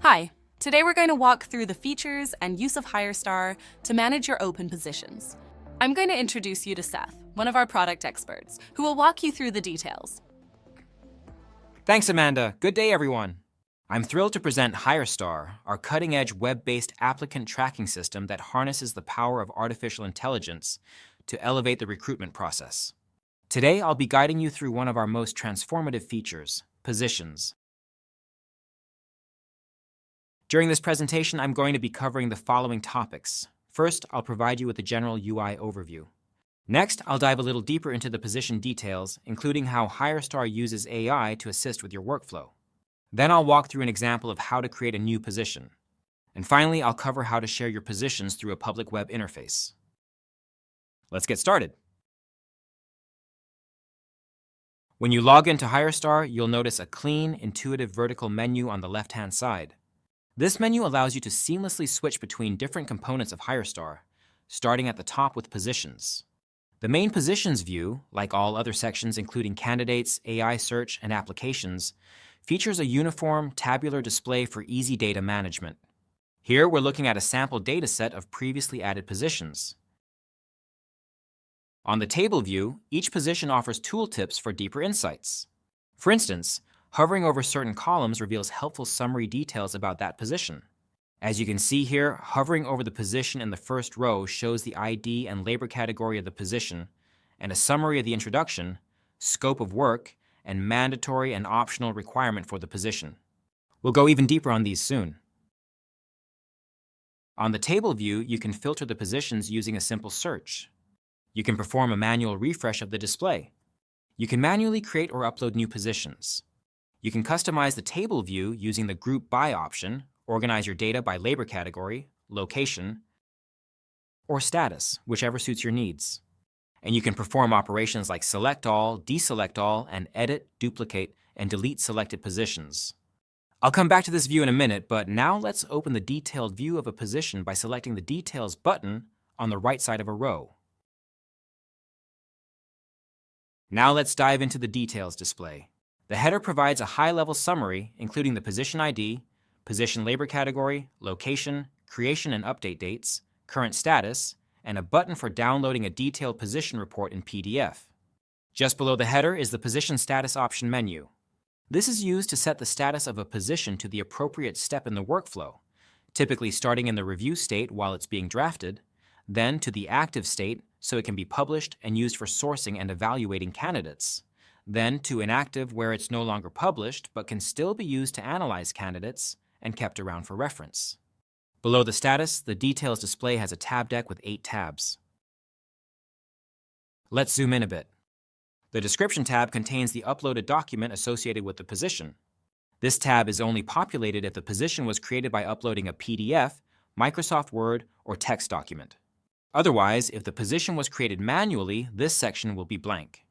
Hi, today we're going to walk through the features and use of HireStar to manage your open positions. I'm going to introduce you to Seth, one of our product experts, who will walk you through the details. Thanks, Amanda. Good day, everyone. I'm thrilled to present HireStar, our cutting-edge web-based applicant tracking system that harnesses the power of artificial intelligence to elevate the recruitment process. Today, I'll be guiding you through one of our most transformative features, positions. During this presentation, I'm going to be covering the following topics. First, I'll provide you with a general UI overview. Next, I'll dive a little deeper into the position details, including how HireStar uses AI to assist with your workflow. Then I'll walk through an example of how to create a new position. And finally, I'll cover how to share your positions through a public web interface. Let's get started. When you log into HireStar, you'll notice a clean, intuitive vertical menu on the left-hand side. This menu allows you to seamlessly switch between different components of HireStar, starting at the top with positions. The main positions view, like all other sections including candidates, AI search, and applications, features a uniform, tabular display for easy data management. Here, we're looking at a sample dataset of previously added positions. On the table view, each position offers tooltips for deeper insights. For instance, hovering over certain columns reveals helpful summary details about that position. As you can see here, hovering over the position in the first row shows the ID and labor category of the position, and a summary of the introduction, scope of work, and mandatory and optional requirement for the position. We'll go even deeper on these soon. On the table view, you can filter the positions using a simple search. You can perform a manual refresh of the display. You can manually create or upload new positions. You can customize the table view using the Group By option, organize your data by labor category, location, or status, whichever suits your needs. And you can perform operations like select all, deselect all, and edit, duplicate, and delete selected positions. I'll come back to this view in a minute, but now let's open the detailed view of a position by selecting the Details button on the right side of a row. Now let's dive into the details display. The header provides a high-level summary, including the position ID, position labor category, location, creation and update dates, current status, and a button for downloading a detailed position report in PDF. Just below the header is the Position Status option menu. This is used to set the status of a position to the appropriate step in the workflow, typically starting in the review state while it's being drafted, then to the active state so it can be published and used for sourcing and evaluating candidates, then to inactive where it's no longer published but can still be used to analyze candidates and kept around for reference. Below the status, the details display has a tab deck with 8 tabs. Let's zoom in a bit. The description tab contains the uploaded document associated with the position. This tab is only populated if the position was created by uploading a PDF, Microsoft Word, or text document. Otherwise, if the position was created manually, this section will be blank.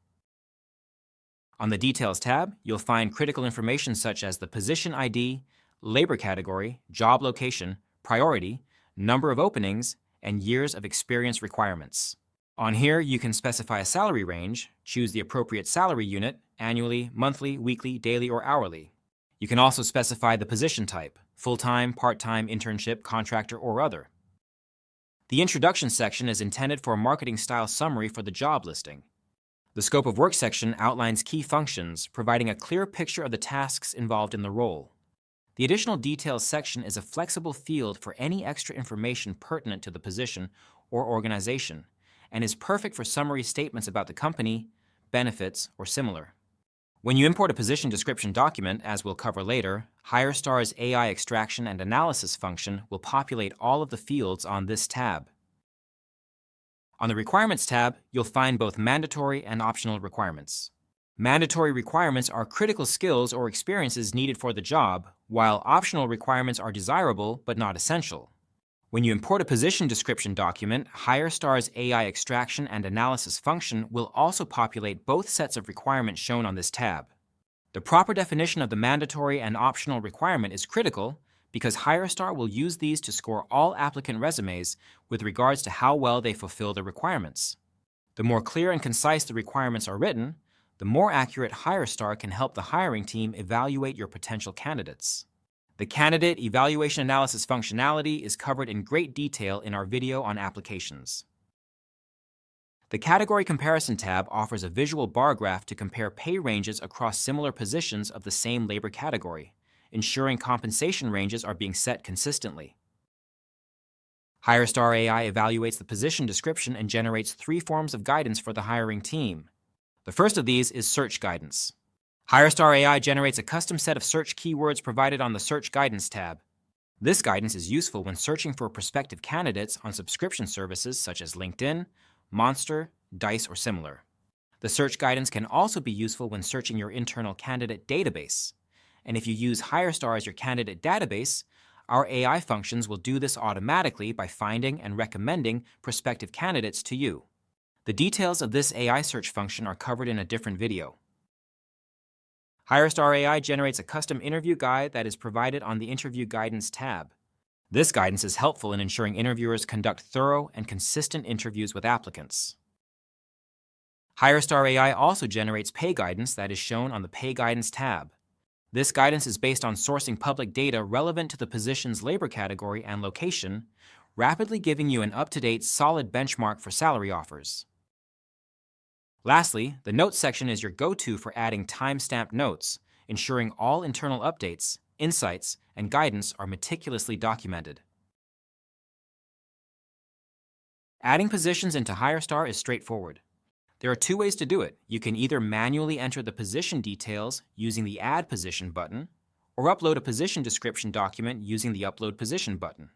On the Details tab, you'll find critical information such as the position ID, labor category, job location, priority, number of openings, and years of experience requirements. On here, you can specify a salary range, choose the appropriate salary unit, annually, monthly, weekly, daily, or hourly. You can also specify the position type, full-time, part-time, internship, contractor, or other. The introduction section is intended for a marketing style summary for the job listing. The scope of work section outlines key functions, providing a clear picture of the tasks involved in the role. The additional details section is a flexible field for any extra information pertinent to the position or organization, and is perfect for summary statements about the company, benefits, or similar. When you import a position description document, as we'll cover later, HireStar's AI extraction and analysis function will populate all of the fields on this tab. On the Requirements tab, you'll find both mandatory and optional requirements. Mandatory requirements are critical skills or experiences needed for the job, while optional requirements are desirable but not essential. When you import a position description document, HireStar's AI extraction and analysis function will also populate both sets of requirements shown on this tab. The proper definition of the mandatory and optional requirement is critical because HireStar will use these to score all applicant resumes with regards to how well they fulfill the requirements. The more clear and concise the requirements are written, the more accurate HireStar can help the hiring team evaluate your potential candidates. The candidate evaluation analysis functionality is covered in great detail in our video on applications. The Category Comparison tab offers a visual bar graph to compare pay ranges across similar positions of the same labor category, ensuring compensation ranges are being set consistently. HireStar AI evaluates the position description and generates 3 forms of guidance for the hiring team. The first of these is search guidance. HireStar AI generates a custom set of search keywords provided on the Search Guidance tab. This guidance is useful when searching for prospective candidates on subscription services such as LinkedIn, Monster, Dice, or similar. The search guidance can also be useful when searching your internal candidate database. And if you use HireStar as your candidate database, our AI functions will do this automatically by finding and recommending prospective candidates to you. The details of this AI search function are covered in a different video. HireStar AI generates a custom interview guide that is provided on the Interview Guidance tab. This guidance is helpful in ensuring interviewers conduct thorough and consistent interviews with applicants. HireStar AI also generates pay guidance that is shown on the Pay Guidance tab. This guidance is based on sourcing public data relevant to the position's labor category and location, rapidly giving you an up-to-date, solid benchmark for salary offers. Lastly, the Notes section is your go-to for adding time-stamped notes, ensuring all internal updates, insights, and guidance are meticulously documented. Adding positions into HireStar is straightforward. There are 2 ways to do it. You can either manually enter the position details using the Add Position button, or upload a position description document using the Upload Position button.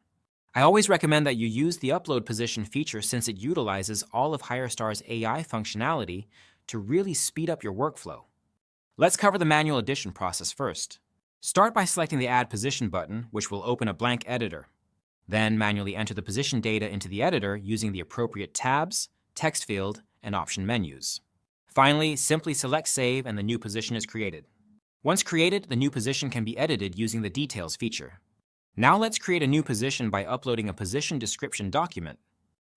I always recommend that you use the Upload Position feature since it utilizes all of HireStar's AI functionality to really speed up your workflow. Let's cover the manual addition process first. Start by selecting the Add Position button, which will open a blank editor. Then manually enter the position data into the editor using the appropriate tabs, text field, and option menus. Finally, simply select Save and the new position is created. Once created, the new position can be edited using the Details feature. Now let's create a new position by uploading a position description document.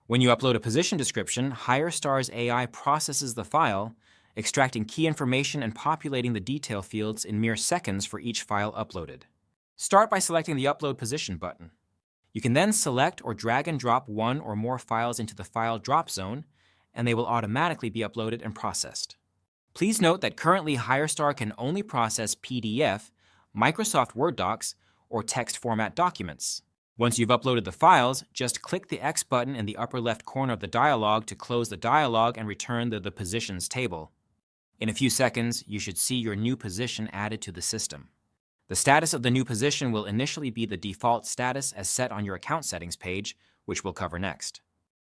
When you upload a position description, HireStar's AI processes the file, extracting key information and populating the detail fields in mere seconds for each file uploaded. Start by selecting the Upload Position button. You can then select or drag and drop one or more files into the file drop zone, and they will automatically be uploaded and processed. Please note that currently HireStar can only process PDF, Microsoft Word docs, or text format documents. Once you've uploaded the files, just click the X button in the upper left corner of the dialog to close the dialog and return the Positions table. In a few seconds, you should see your new position added to the system. The status of the new position will initially be the default status as set on your account settings page, which we'll cover next.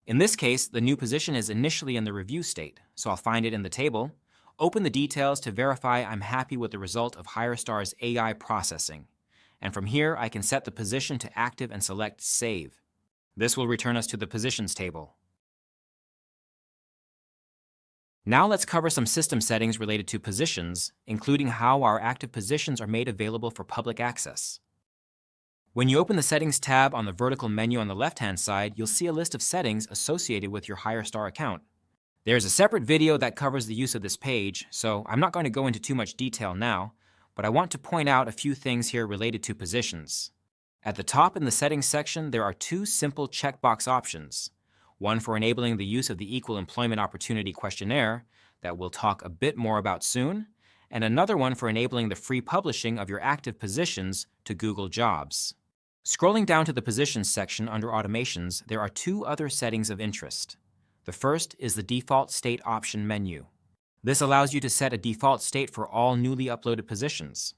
In this case, the new position is initially in the review state, so I'll find it in the table, open the details to verify I'm happy with the result of HireStar's AI processing. And from here, I can set the position to active and select Save. This will return us to the Positions table. Now let's cover some system settings related to positions, including how our active positions are made available for public access. When you open the Settings tab on the vertical menu on the left-hand side, you'll see a list of settings associated with your HireStar account. There's a separate video that covers the use of this page, so I'm not going to go into too much detail now, but I want to point out a few things here related to positions. At the top in the Settings section, there are 2 simple checkbox options. One for enabling the use of the Equal Employment Opportunity Questionnaire that we'll talk a bit more about soon, and another one for enabling the free publishing of your active positions to Google Jobs. Scrolling down to the Positions section under Automations, there are 2 other settings of interest. The first is the Default State option menu. This allows you to set a default state for all newly uploaded positions.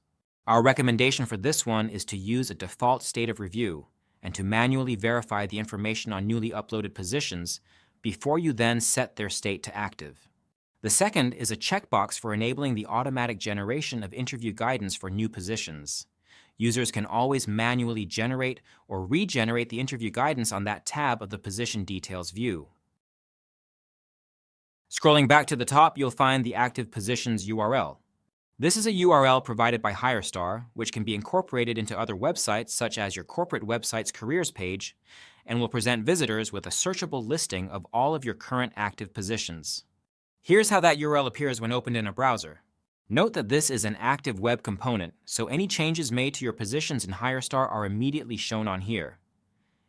Our recommendation for this one is to use a default state of review and to manually verify the information on newly uploaded positions before you then set their state to active. The second is a checkbox for enabling the automatic generation of interview guidance for new positions. Users can always manually generate or regenerate the interview guidance on that tab of the Position Details view. Scrolling back to the top, you'll find the Active Positions URL. This is a URL provided by HireStar, which can be incorporated into other websites such as your corporate website's careers page, and will present visitors with a searchable listing of all of your current active positions. Here's how that URL appears when opened in a browser. Note that this is an active web component, so any changes made to your positions in HireStar are immediately shown on here.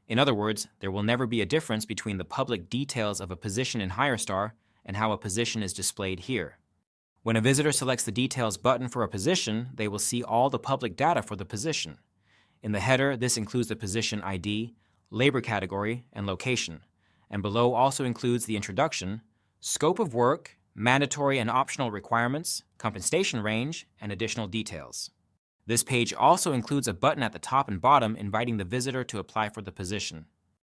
In other words, there will never be a difference between the public details of a position in HireStar and how a position is displayed here. When a visitor selects the Details button for a position, they will see all the public data for the position. In the header, this includes the position ID, labor category, and location, and below also includes the introduction, scope of work, mandatory and optional requirements, compensation range, and additional details. This page also includes a button at the top and bottom inviting the visitor to apply for the position.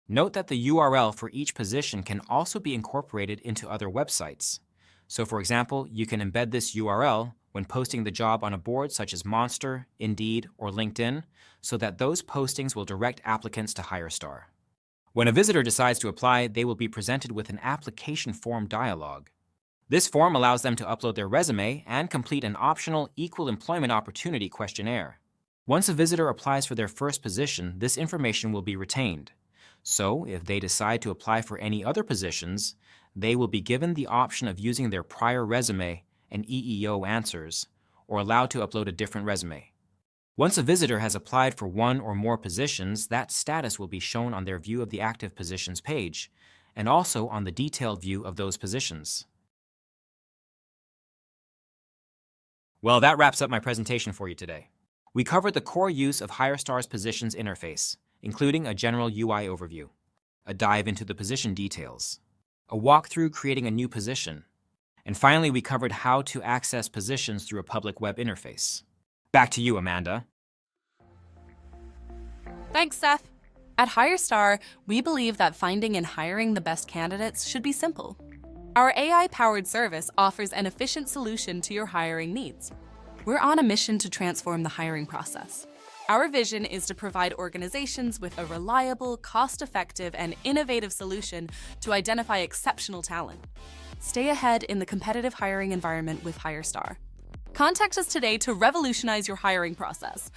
Note that the URL for each position can also be incorporated into other websites. So for example, you can embed this URL when posting the job on a board such as Monster, Indeed, or LinkedIn, so that those postings will direct applicants to HireStar. When a visitor decides to apply, they will be presented with an application form dialog. This form allows them to upload their resume and complete an optional Equal Employment Opportunity questionnaire. Once a visitor applies for their first position, this information will be retained. So, if they decide to apply for any other positions, they will be given the option of using their prior resume and EEO answers, or allowed to upload a different resume. Once a visitor has applied for one or more positions, that status will be shown on their View of the Active Positions page, and also on the detailed view of those positions. Well, that wraps up my presentation for you today. We covered the core use of HireStar's Positions interface, including a general UI overview, a dive into the position details, a walkthrough creating a new position, and finally we covered how to access positions through a public web interface. Back to you, Amanda. Thanks, Seth. At HireStar, we believe that finding and hiring the best candidates should be simple. Our AI-powered service offers an efficient solution to your hiring needs. We're on a mission to transform the hiring process. Our vision is to provide organizations with a reliable, cost-effective, and innovative solution to identify exceptional talent. Stay ahead in the competitive hiring environment with HireStar. Contact us today to revolutionize your hiring process.